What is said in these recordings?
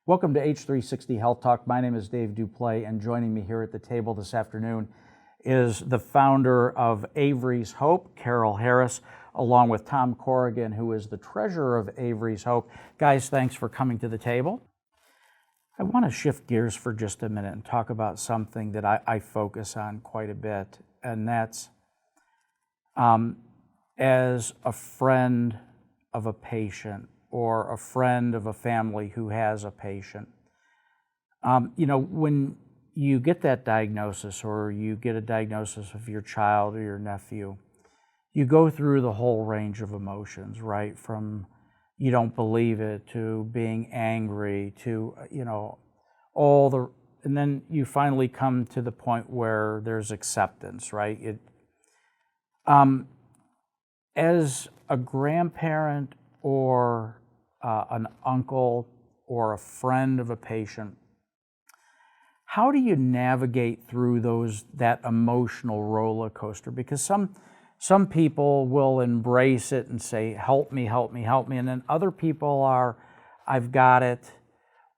Welcome to H360 HealthTalk. My name is Dave Duplay, and joining me here at the table this afternoon is the founder of Avery's Hope, Caryl Harris, along with Tom Corrigan, who is the treasurer of Avery's Hope. Guys, thanks for coming to the table. I want to shift gears for just a minute and talk about something that I focus on quite a bit, and that's as a friend of a patient or a friend of a family who has a patient. When you get that diagnosis or you get a diagnosis of your child or your nephew, you go through the whole range of emotions, right? From you don't believe it to being angry to, and then you finally come to the point where there's acceptance, right? As a grandparent or an uncle or a friend of a patient, how do you navigate through that emotional roller coaster? Because some people will embrace it and say, help me, help me, help me. And then other people are, I've got it.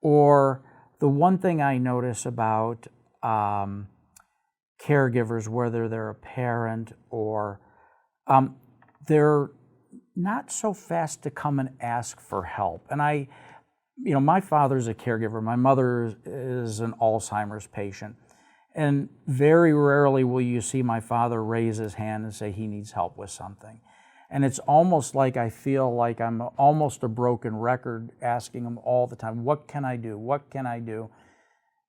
Or the one thing I notice about caregivers, whether they're a parent or they're not so fast to come and ask for help. And my father's a caregiver. My mother is an Alzheimer's patient. And very rarely will you see my father raise his hand and say he needs help with something. And it's almost like I feel like I'm almost a broken record asking him all the time, what can I do? What can I do?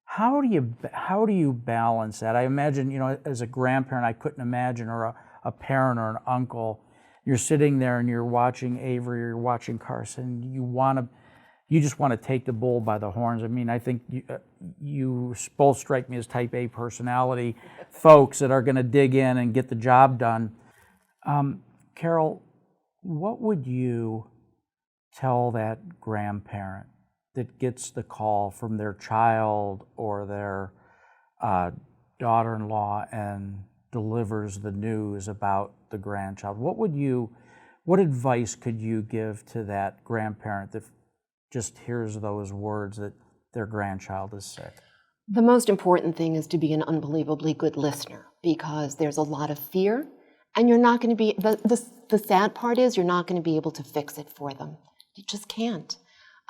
How do you balance that? I imagine, as a grandparent, I couldn't imagine, or a parent or an uncle, you're sitting there and you're watching Avery or you're watching Carson, you just want to take the bull by the horns. I mean, I think you both strike me as type A personality folks that are going to dig in and get the job done. Caryl, what would you tell that grandparent that gets the call from their child or their daughter-in-law and delivers the news about the grandchild? What advice could you give to that grandparent that just hears those words that their grandchild is sick? The most important thing is to be an unbelievably good listener, because there's a lot of fear, and you're not going to be, the sad part is you're not going to be able to fix it for them. You just can't.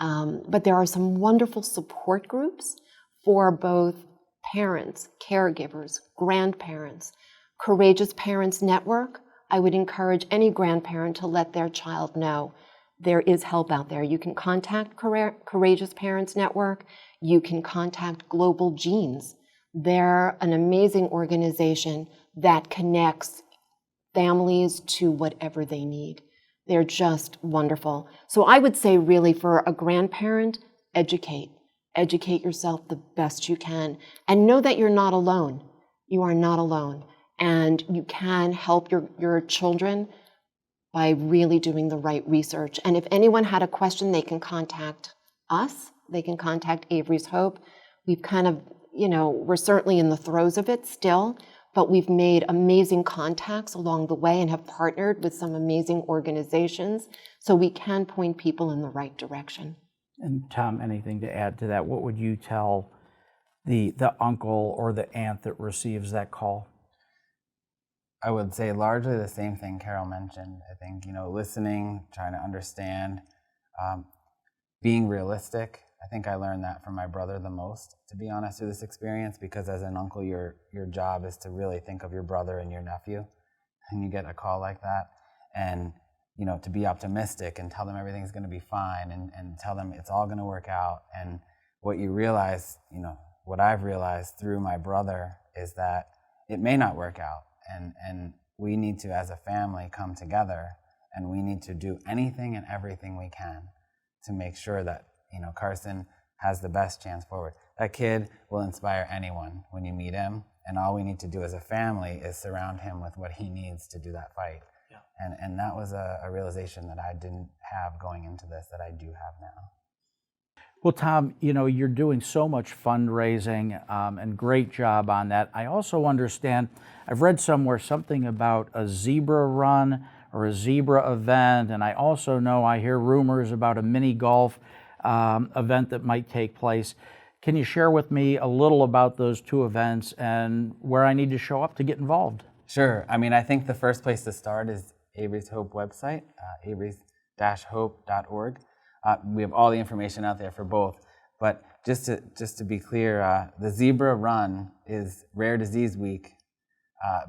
But there are some wonderful support groups for both parents, caregivers, grandparents. Courageous Parents Network, I would encourage any grandparent to let their child know there is help out there. You can contact Courageous Parents Network. You can contact Global Genes. They're an amazing organization that connects families to whatever they need. They're just wonderful. So I would say really for a grandparent, educate yourself the best you can, and know that you're not alone. You are not alone. And you can help your children by really doing the right research. And if anyone had a question, they can contact us. They can contact Avery's Hope. We've kind of, we're certainly in the throes of it still, but we've made amazing contacts along the way and have partnered with some amazing organizations, so we can point people in the right direction. And Tom, anything to add to that? What would you tell the uncle or the aunt that receives that call? I would say largely the same thing Caryl mentioned. I think, listening, trying to understand, being realistic. I think I learned that from my brother the most, to be honest, through this experience, because as an uncle, your job is to really think of your brother and your nephew, and you get a call like that, and, to be optimistic and tell them everything's going to be fine, and tell them it's all going to work out. And what you realize, what I've realized through my brother is that it may not work out. And we need to, as a family, come together, and we need to do anything and everything we can to make sure that, Carson has the best chance forward. That kid will inspire anyone when you meet him, and all we need to do as a family is surround him with what he needs to do that fight. Yeah. And that was a realization that I didn't have going into this that I do have now. Well, Tom, you're doing so much fundraising and great job on that. I also understand, I've read somewhere something about a zebra run or a zebra event, and I also know I hear rumors about a mini golf event that might take place. Can you share with me a little about those two events and where I need to show up to get involved? Sure. I mean, I think the first place to start is Avery's Hope website, averys-hope.org. We have all the information out there for both. But just to be clear, the Zebra Run is Rare Disease Week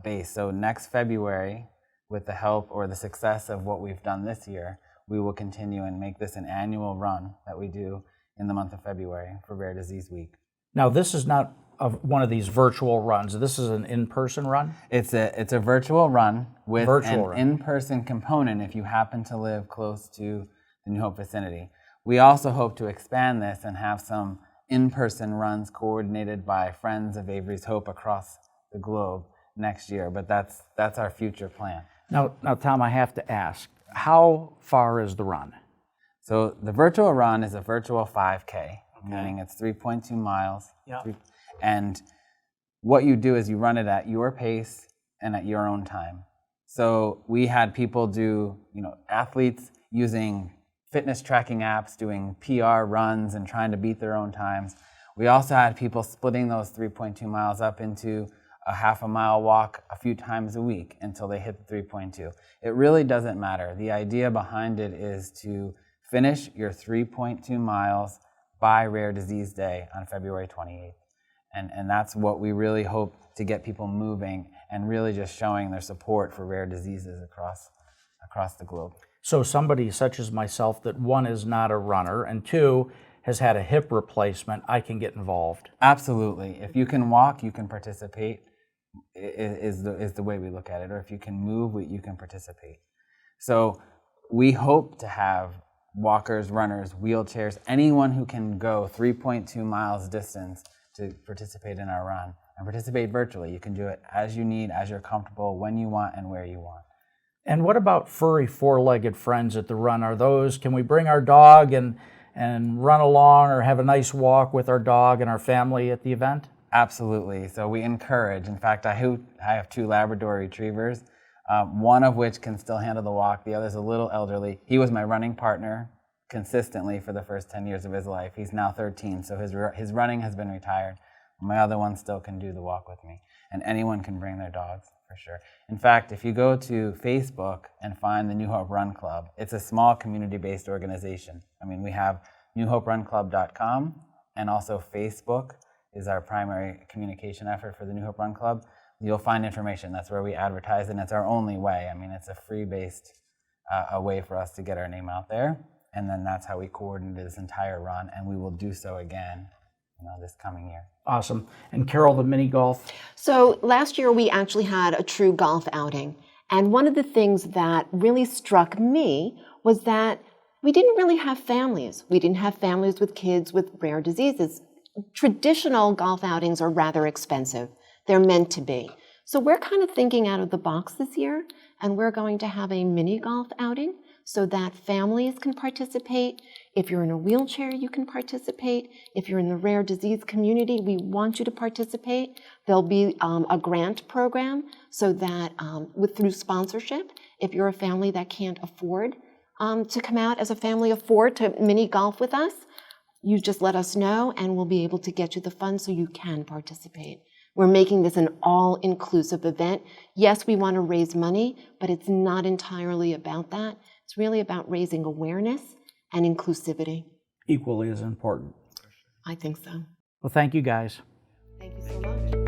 based. So next February, with the help or the success of what we've done this year, we will continue and make this an annual run that we do in the month of February for Rare Disease Week. Now, this is not one of these virtual runs. This is an in-person run? It's a virtual run with an in-person component if you happen to live close to the New Hope vicinity. We also hope to expand this and have some in-person runs coordinated by friends of Avery's Hope across the globe next year, but that's our future plan. Now, Tom, I have to ask, how far is the run? So the virtual run is a virtual 5K, meaning it's 3.2 miles. Yep. And what you do is you run it at your pace and at your own time. So we had people do, athletes using fitness tracking apps, doing PR runs and trying to beat their own times. We also had people splitting those 3.2 miles up into a half a mile walk a few times a week until they hit the 3.2. It really doesn't matter. The idea behind it is to finish your 3.2 miles by Rare Disease Day on February 28th. And that's what we really hope to get people moving and really just showing their support for rare diseases across the globe. So somebody such as myself that one is not a runner and two has had a hip replacement, I can get involved. Absolutely. If you can walk, you can participate, is the way we look at it. Or if you can move, you can participate. So we hope to have walkers, runners, wheelchairs, anyone who can go 3.2 miles distance to participate in our run and participate virtually. You can do it as you need, as you're comfortable, when you want and where you want. And what about furry four-legged friends at the run? Can we bring our dog and run along or have a nice walk with our dog and our family at the event? Absolutely. So we encourage. In fact, I have 2 Labrador retrievers, one of which can still handle the walk. The other's a little elderly. He was my running partner consistently for the first 10 years of his life. He's now 13, so his running has been retired. My other one still can do the walk with me. And anyone can bring their dogs, for sure. In fact, if you go to Facebook and find the New Hope Run Club, it's a small community-based organization. I mean, we have newhoperunclub.com, and also Facebook is our primary communication effort for the New Hope Run Club. You'll find information. That's where we advertise, and it's our only way. I mean, it's a free-based a way for us to get our name out there. And then that's how we coordinate this entire run, and we will do so again, this coming year. Awesome. And Caryl, the mini golf? So last year we actually had a true golf outing. And one of the things that really struck me was that we didn't really have families. We didn't have families with kids with rare diseases. Traditional golf outings are rather expensive. They're meant to be. So we're kind of thinking out of the box this year, and we're going to have a mini golf outing so that families can participate. If you're in a wheelchair, you can participate. If you're in the rare disease community, we want you to participate. There'll be a grant program so that through sponsorship, if you're a family that can't afford to come out as a family afford to mini golf with us, you just let us know and we'll be able to get you the funds so you can participate. We're making this an all-inclusive event. Yes, we want to raise money, but it's not entirely about that. It's really about raising awareness and inclusivity. Equally as important. I think so. Well, thank you guys. Thank you so much.